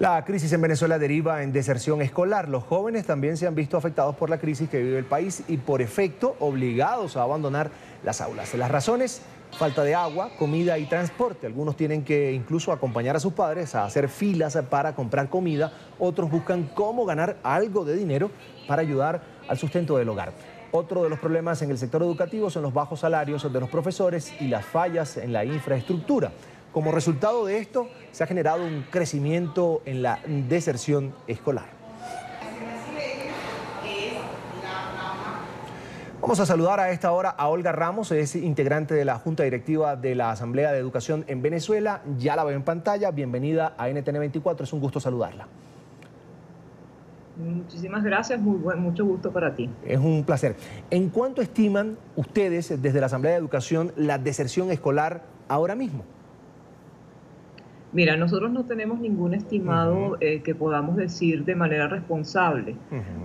La crisis en Venezuela deriva en deserción escolar. Los jóvenes también se han visto afectados por la crisis que vive el país y por efecto obligados a abandonar las aulas. Las razones: falta de agua, comida y transporte. Algunos tienen que incluso acompañar a sus padres a hacer filas para comprar comida. Otros buscan cómo ganar algo de dinero para ayudar al sustento del hogar. Otro de los problemas en el sector educativo son los bajos salarios de los profesores y las fallas en la infraestructura. Como resultado de esto, se ha generado un crecimiento en la deserción escolar. Vamos a saludar a esta hora a Olga Ramos, es integrante de la Junta Directiva de la Asamblea de Educación en Venezuela. Ya la veo en pantalla. Bienvenida a NTN 24, es un gusto saludarla. Muchísimas gracias, mucho gusto para ti. Es un placer. ¿En cuánto estiman ustedes desde la Asamblea de Educación la deserción escolar ahora mismo? Mira, nosotros no tenemos ningún estimado que podamos decir de manera responsable,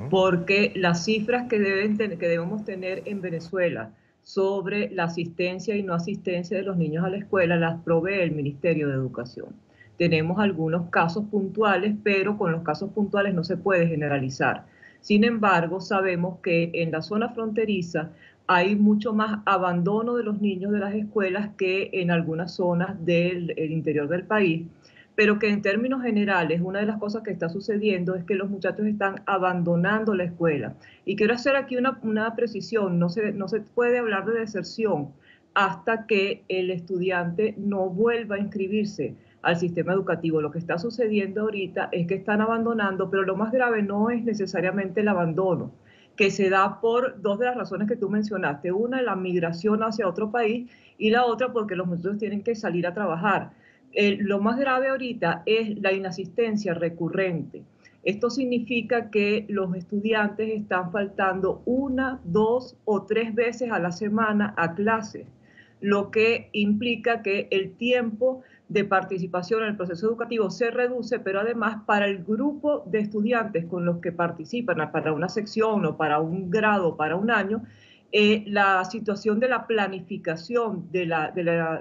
porque las cifras que debemos tener en Venezuela sobre la asistencia y no asistencia de los niños a la escuela las provee el Ministerio de Educación. Tenemos algunos casos puntuales, pero con los casos puntuales no se puede generalizar. Sin embargo, sabemos que en la zona fronteriza hay mucho más abandono de los niños de las escuelas que en algunas zonas del interior del país, pero que en términos generales una de las cosas que está sucediendo es que los muchachos están abandonando la escuela. Y quiero hacer aquí una precisión: no se puede hablar de deserción hasta que el estudiante no vuelva a inscribirse al sistema educativo. Lo que está sucediendo ahorita es que están abandonando, pero lo más grave no es necesariamente el abandono, que se da por dos de las razones que tú mencionaste. Una, la migración hacia otro país, y la otra porque los muchachos tienen que salir a trabajar. Lo más grave ahorita es la inasistencia recurrente. Esto significa que los estudiantes están faltando 1, 2 o 3 veces a la semana a clases, lo que implica que el tiempo de participación en el proceso educativo se reduce, pero además para el grupo de estudiantes con los que participan, para una sección o para un grado, para un año, la situación de la planificación de la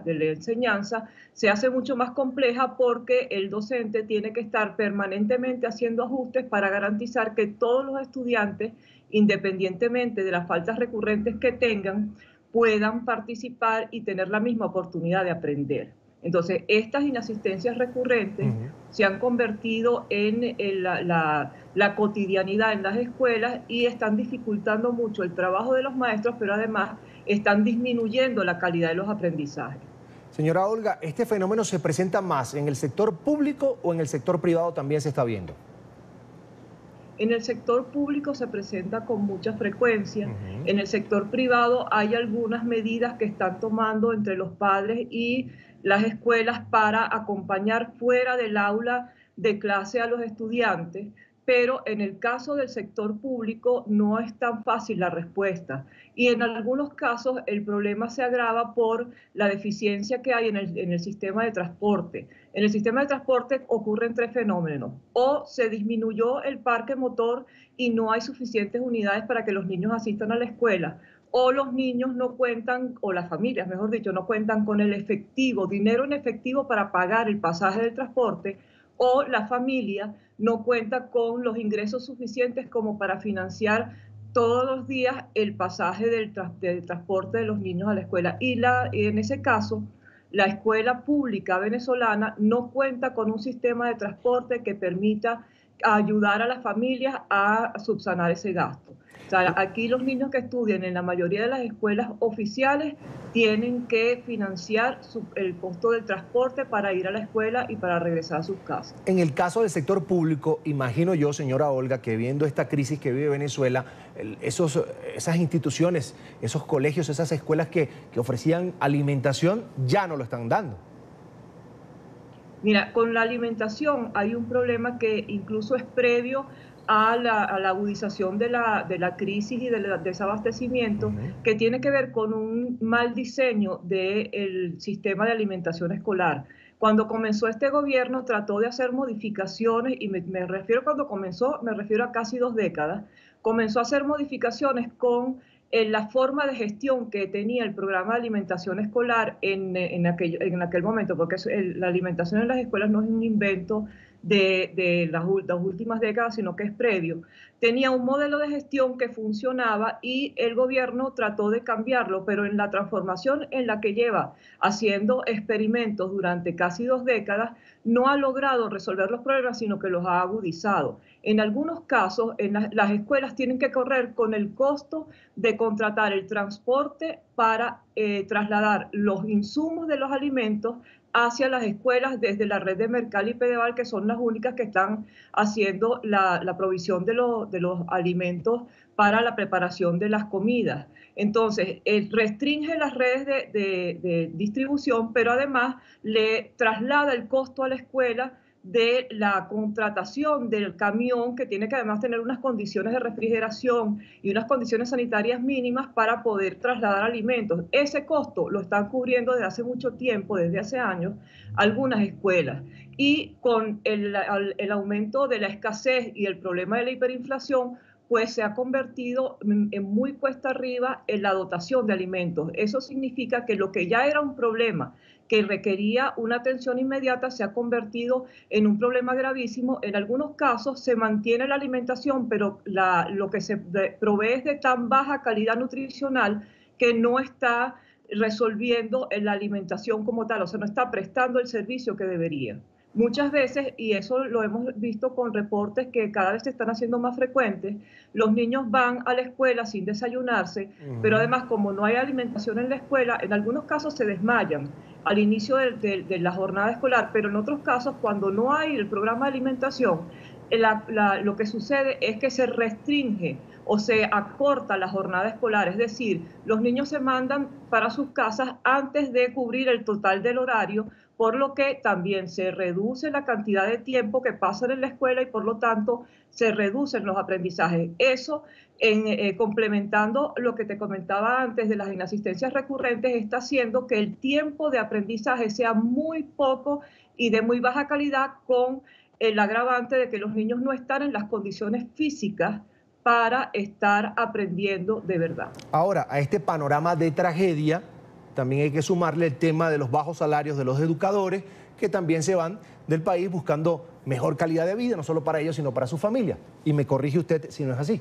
enseñanza se hace mucho más compleja, porque el docente tiene que estar permanentemente haciendo ajustes para garantizar que todos los estudiantes, independientemente de las faltas recurrentes que tengan, puedan participar y tener la misma oportunidad de aprender. Entonces, estas inasistencias recurrentes se han convertido en la cotidianidad en las escuelas y están dificultando mucho el trabajo de los maestros, pero además están disminuyendo la calidad de los aprendizajes. Señora Olga, ¿este fenómeno se presenta más en el sector público o en el sector privado también se está viendo? En el sector público se presenta con mucha frecuencia. En el sector privado hay algunas medidas que están tomando entre los padres y las escuelas para acompañar fuera del aula de clase a los estudiantes, pero en el caso del sector público no es tan fácil la respuesta. Y en algunos casos el problema se agrava por la deficiencia que hay en el sistema de transporte. En el sistema de transporte ocurren 3 fenómenos: o se disminuyó el parque motor y no hay suficientes unidades para que los niños asistan a la escuela, o los niños no cuentan, o las familias, mejor dicho, no cuentan con el efectivo, dinero en efectivo para pagar el pasaje del transporte, o la familia no cuenta con los ingresos suficientes como para financiar todos los días el pasaje del transporte de los niños a la escuela. Y en ese caso, la escuela pública venezolana no cuenta con un sistema de transporte que permita ayudar a las familias a subsanar ese gasto. O sea, aquí los niños que estudian en la mayoría de las escuelas oficiales tienen que financiar el costo del transporte para ir a la escuela y para regresar a sus casas. En el caso del sector público, imagino yo, señora Olga, que viendo esta crisis que vive Venezuela, esas instituciones, esos colegios, esas escuelas que ofrecían alimentación, ya no lo están dando. Mira, con la alimentación hay un problema que incluso es previo a la agudización de la crisis y del desabastecimiento, que tiene que ver con un mal diseño del sistema de alimentación escolar. Cuando comenzó este gobierno trató de hacer modificaciones, y me refiero cuando comenzó, me refiero a casi 2 décadas, comenzó a hacer modificaciones con la forma de gestión que tenía el programa de alimentación escolar en aquel momento, porque la alimentación en las escuelas no es un invento de las últimas décadas, sino que es previo, tenía un modelo de gestión que funcionaba y el gobierno trató de cambiarlo, pero en la transformación en la que lleva haciendo experimentos durante casi 2 décadas, no ha logrado resolver los problemas, sino que los ha agudizado. En algunos casos, las escuelas tienen que correr con el costo de contratar el transporte para trasladar los insumos de los alimentos hacia las escuelas desde la red de Mercal y Pedeval, que son las únicas que están haciendo la provisión de los alimentos para la preparación de las comidas. Entonces, restringe las redes de distribución, pero además le traslada el costo a la escuela de la contratación del camión, que tiene que además tener unas condiciones de refrigeración y unas condiciones sanitarias mínimas para poder trasladar alimentos. Ese costo lo están cubriendo desde hace mucho tiempo, desde hace años, algunas escuelas. Y con el aumento de la escasez y el problema de la hiperinflación, pues se ha convertido en muy cuesta arriba en la dotación de alimentos. Eso significa que lo que ya era un problema que requería una atención inmediata se ha convertido en un problema gravísimo. En algunos casos se mantiene la alimentación, pero lo que se provee es de tan baja calidad nutricional que no está resolviendo la alimentación como tal, o sea, no está prestando el servicio que debería. Muchas veces, y eso lo hemos visto con reportes que cada vez se están haciendo más frecuentes, los niños van a la escuela sin desayunarse, pero además como no hay alimentación en la escuela, en algunos casos se desmayan al inicio de la jornada escolar, pero en otros casos cuando no hay el programa de alimentación, lo que sucede es que se restringe o se acorta la jornada escolar, es decir, los niños se mandan para sus casas antes de cubrir el total del horario, por lo que también se reduce la cantidad de tiempo que pasan en la escuela y por lo tanto se reducen los aprendizajes. Eso, complementando lo que te comentaba antes de las inasistencias recurrentes, está haciendo que el tiempo de aprendizaje sea muy poco y de muy baja calidad, con el agravante de que los niños no están en las condiciones físicas para estar aprendiendo de verdad. Ahora, a este panorama de tragedia, también hay que sumarle el tema de los bajos salarios de los educadores, que también se van del país buscando mejor calidad de vida, no solo para ellos, sino para su familia. Y me corrige usted si no es así.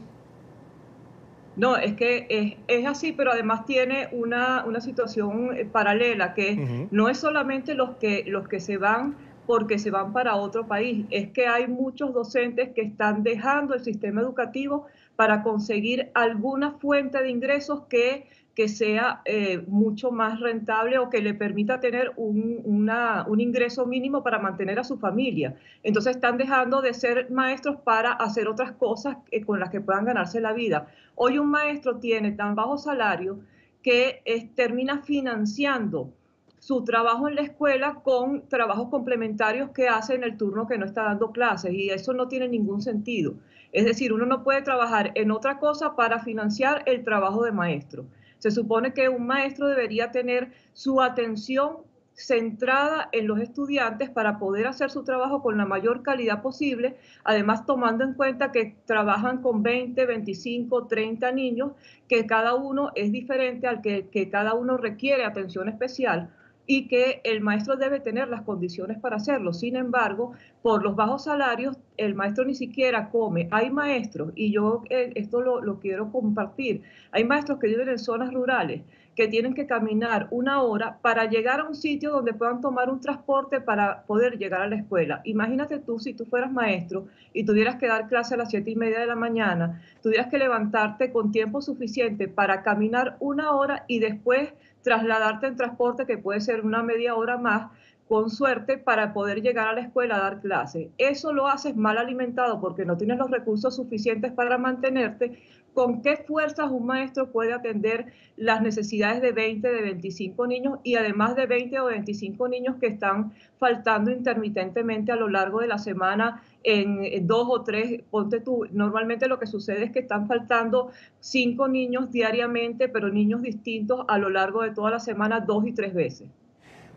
No, es que es así, pero además tiene una situación paralela, que no es solamente los que se van porque se van para otro país, es que hay muchos docentes que están dejando el sistema educativo para conseguir alguna fuente de ingresos que sea mucho más rentable o que le permita tener un ingreso mínimo para mantener a su familia. Entonces están dejando de ser maestros para hacer otras cosas con las que puedan ganarse la vida. Hoy un maestro tiene tan bajo salario que termina financiando su trabajo en la escuela con trabajos complementarios que hace en el turno que no está dando clases, y eso no tiene ningún sentido. Es decir, uno no puede trabajar en otra cosa para financiar el trabajo de maestro. Se supone que un maestro debería tener su atención centrada en los estudiantes para poder hacer su trabajo con la mayor calidad posible, además tomando en cuenta que trabajan con 20, 25, 30 niños, que cada uno es diferente, al que cada uno requiere atención especial, y que el maestro debe tener las condiciones para hacerlo. Sin embargo, por los bajos salarios, el maestro ni siquiera come. Hay maestros, y yo esto lo quiero compartir, hay maestros que viven en zonas rurales, que tienen que caminar 1 hora para llegar a un sitio donde puedan tomar un transporte para poder llegar a la escuela. Imagínate tú, si tú fueras maestro y tuvieras que dar clase a las 7:30 de la mañana, tuvieras que levantarte con tiempo suficiente para caminar 1 hora y después trasladarte en transporte, que puede ser una media hora más, con suerte, para poder llegar a la escuela a dar clase. Eso lo haces mal alimentado porque no tienes los recursos suficientes para mantenerte. ¿Con qué fuerzas un maestro puede atender las necesidades de 20, de 25 niños, y además de 20 o 25 niños que están faltando intermitentemente a lo largo de la semana en 2 o 3, ponte tú? Normalmente lo que sucede es que están faltando 5 niños diariamente, pero niños distintos a lo largo de toda la semana 2 y 3 veces.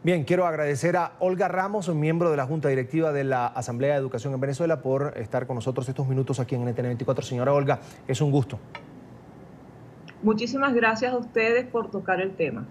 Bien, quiero agradecer a Olga Ramos, un miembro de la Junta Directiva de la Asamblea de Educación en Venezuela, por estar con nosotros estos minutos aquí en NTN24. Señora Olga, es un gusto. Muchísimas gracias a ustedes por tocar el tema.